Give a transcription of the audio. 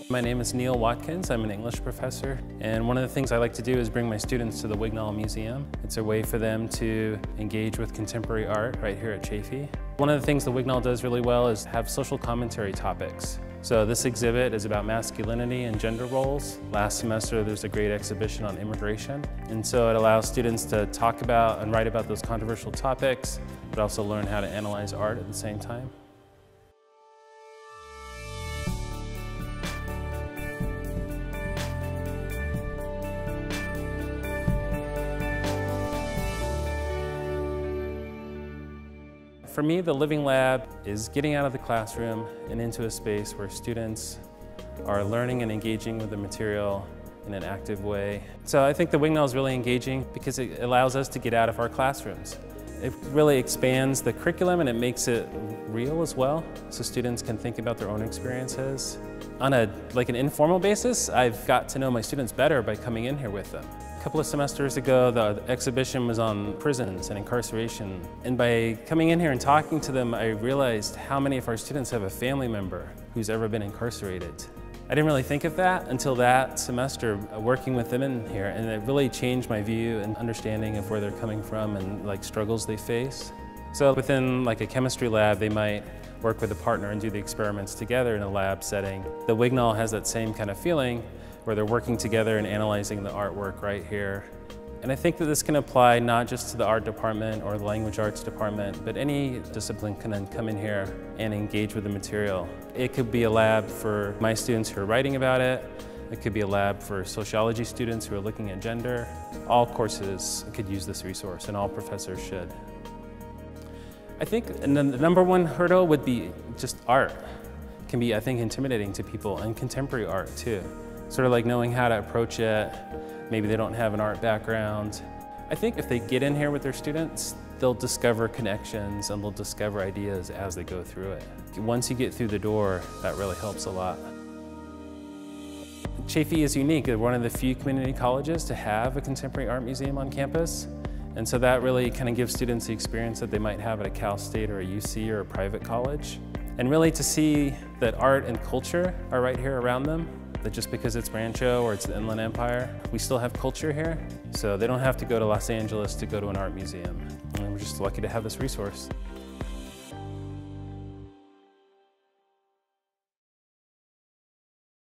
My name is Neil Watkins. I'm an English professor, and one of the things I like to do is bring my students to the Wignall Museum. It's a way for them to engage with contemporary art right here at Chaffey. One of the things the Wignall does really well is have social commentary topics. So this exhibit is about masculinity and gender roles. Last semester there's a great exhibition on immigration, and so it allows students to talk about and write about those controversial topics, but also learn how to analyze art at the same time. For me, the Living Lab is getting out of the classroom and into a space where students are learning and engaging with the material in an active way. So I think the Wignall is really engaging because it allows us to get out of our classrooms. It really expands the curriculum and it makes it real as well, so students can think about their own experiences. On an informal basis, I've got to know my students better by coming in here with them. A couple of semesters ago, the exhibition was on prisons and incarceration. And by coming in here and talking to them, I realized how many of our students have a family member who's ever been incarcerated. I didn't really think of that until that semester working with them in here, and it really changed my view and understanding of where they're coming from and struggles they face. So within a chemistry lab, they might work with a partner and do the experiments together in a lab setting. The Wignall has that same kind of feeling where they're working together and analyzing the artwork right here. And I think that this can apply not just to the art department or the language arts department, but any discipline can then come in here and engage with the material. It could be a lab for my students who are writing about it. It could be a lab for sociology students who are looking at gender. All courses could use this resource, and all professors should. I think the number one hurdle would be just art. It can be, I think, intimidating to people, and contemporary art too. Sort of like knowing how to approach it. Maybe they don't have an art background. I think if they get in here with their students, they'll discover connections and they'll discover ideas as they go through it. Once you get through the door, that really helps a lot. Chaffey is unique. They're one of the few community colleges to have a contemporary art museum on campus. And so that really kind of gives students the experience that they might have at a Cal State or a UC or a private college. And really to see that art and culture are right here around them, that just because it's Rancho or it's the Inland Empire, we still have culture here. So they don't have to go to Los Angeles to go to an art museum. And we're just lucky to have this resource.